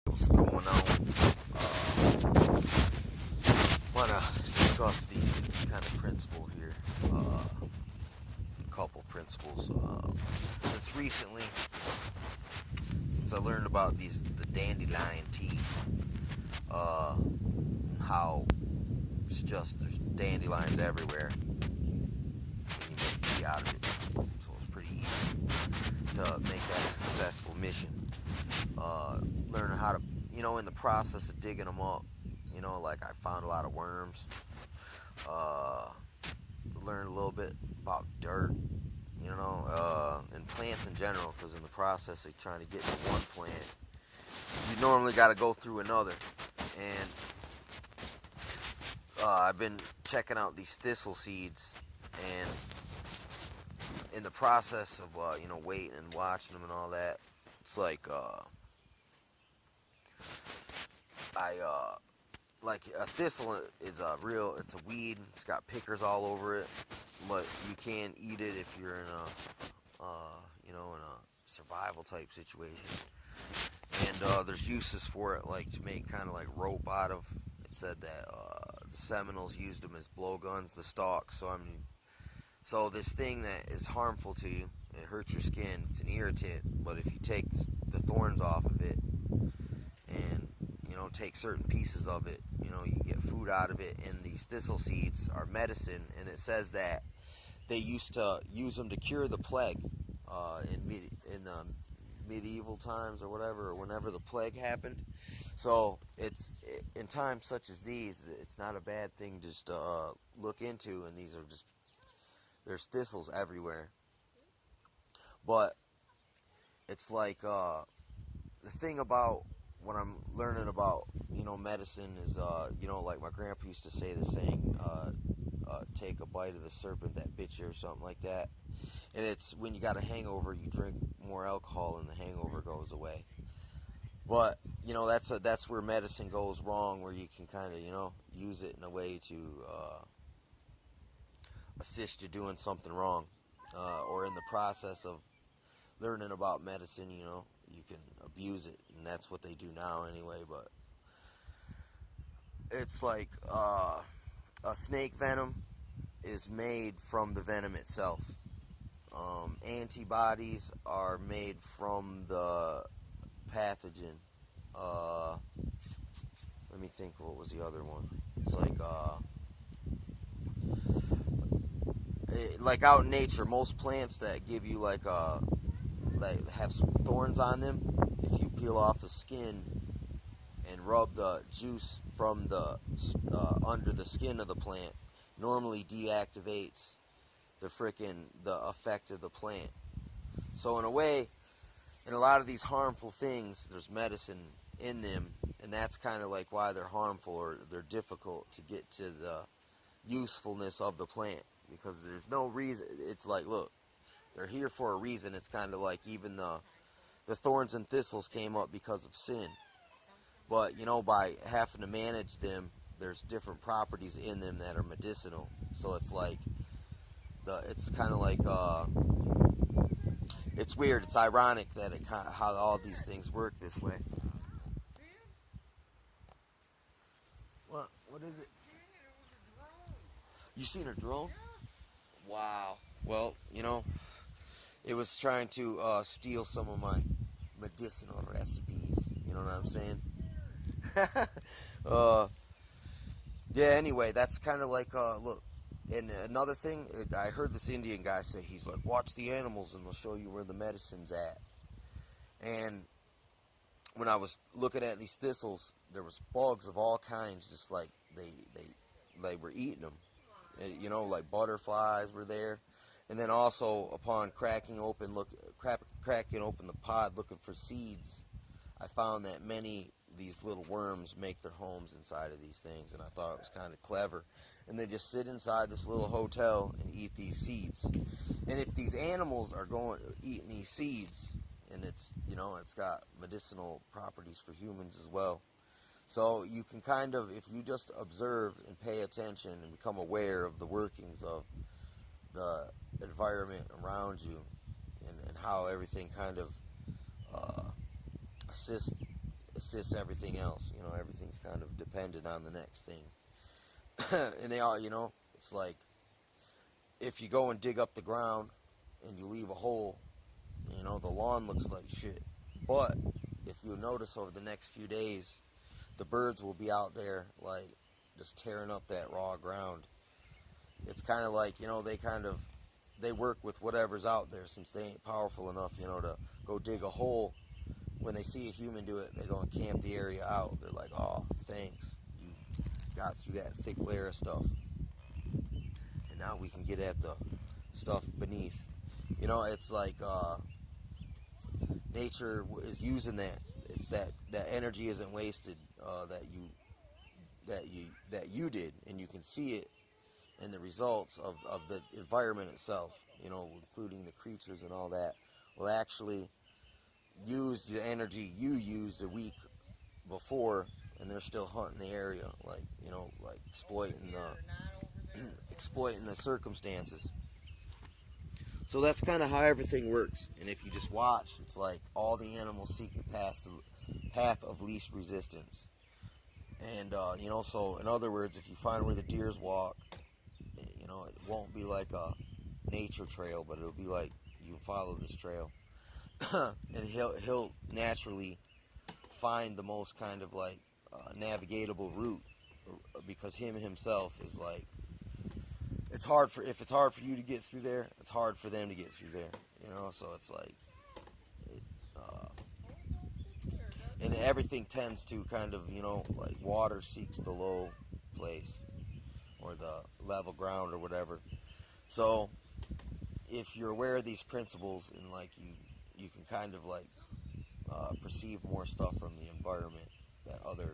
What's going on? Want to discuss this kind of principle here. A couple principles. Since recently, since I learned about the dandelion tea, uh, how it's just there's dandelions everywhere, and you make tea out of it. So it's pretty easy to make that a successful mission. Learning how to, in the process of digging them up, like I found a lot of worms. Uh, Learned a little bit about dirt, and plants in general, because in the process of trying to get to one plant, you normally got to go through another. And I've been checking out these thistle seeds, and in the process of, waiting and watching them and all that, it's like, like a thistle is it's a weed. It's got pickers all over it, but you can eat it if you're in a survival type situation. And there's uses for it, like to make kind of like rope out of. It said that the Seminoles used them as blowguns, the stalks. So this thing that is harmful to you, it hurts your skin. It's an irritant, but if you take the thorns off of it and take certain pieces of it, you get food out of it. And these thistle seeds are medicine, and it says that they used to use them to cure the plague in the medieval times or whatever, or whenever the plague happened. So it's in times such as these, it's not a bad thing just to look into. And there's thistles everywhere. But it's like the thing about what I'm learning about, medicine is, like my grandpa used to say the saying, take a bite of the serpent that bit you, or something like that. And it's when you got a hangover, you drink more alcohol and the hangover goes away. But, that's where medicine goes wrong, where you can kind of, use it in a way to assist you doing something wrong. Or in the process of learning about medicine, you can abuse it, and that's what they do now anyway. But it's like a snake venom is made from the venom itself. Antibodies are made from the pathogen. Uh, Let me think. What was the other one? It's like out in nature, most plants that give you like have some thorns on them. If you peel off the skin and rub the juice from the under the skin of the plant, normally deactivates the effect of the plant. So in a way, in a lot of these harmful things, there's medicine in them, and that's kind of like why they're harmful, or they're difficult to get to the usefulness of the plant, because there's no reason. It's like, look, they're here for a reason. It's kind of like even the thorns and thistles came up because of sin. But, by having to manage them, there's different properties in them that are medicinal. So it's like, it's kind of like, it's weird. It's ironic that how all these things work this way. What is it? You seen a drone? Wow. Well, it was trying to steal some of my medicinal recipes. You know what I'm saying? uh, yeah. Anyway, that's kind of like look. And another thing, I heard this Indian guy say, he's like, watch the animals and they'll show you where the medicine's at. And when I was looking at these thistles, there was bugs of all kinds, just like they were eating them. Like butterflies were there. And then also, upon cracking open the pod looking for seeds, I found that many these little worms make their homes inside of these things, and I thought it was kind of clever. And they just sit inside this little hotel and eat these seeds. And if these animals are eating these seeds, and it's got medicinal properties for humans as well. So you can kind of, if you just observe and pay attention and become aware of the workings of the environment around you, and how everything kind of assists assists everything else. You know, everything's kind of dependent on the next thing. And they all, you know, it's like if you go and dig up the ground and you leave a hole, you know, the lawn looks like shit. But if you notice over the next few days, the birds will be out there like just tearing up that raw ground. It's kind of like, you know, they work with whatever's out there, since they ain't powerful enough, you know, to go dig a hole. When they see a human do it, they go and camp the area out. They're like, oh, thanks, you got through that thick layer of stuff, and now we can get at the stuff beneath. You know, it's like nature is using that. It's that energy isn't wasted, that you did, and you can see it in the results of the environment itself. You know, including the creatures and all that, will actually use the energy you used a week before, and they're still hunting the area, like, you know, like exploiting the circumstances. So that's kind of how everything works. And if you just watch, it's like all the animals seek the path of least resistance. And you know, so in other words, if you find where the deers walk, you know, it won't be like a nature trail, but it'll be like, you follow this trail, and he'll naturally find the most kind of like navigatable route, because him himself is like, if it's hard for you to get through there, it's hard for them to get through there, you know. So it's like it, and everything tends to kind of, you know, like water seeks the low place or the level ground or whatever. So if you're aware of these principles, and like you can kind of like perceive more stuff from the environment that other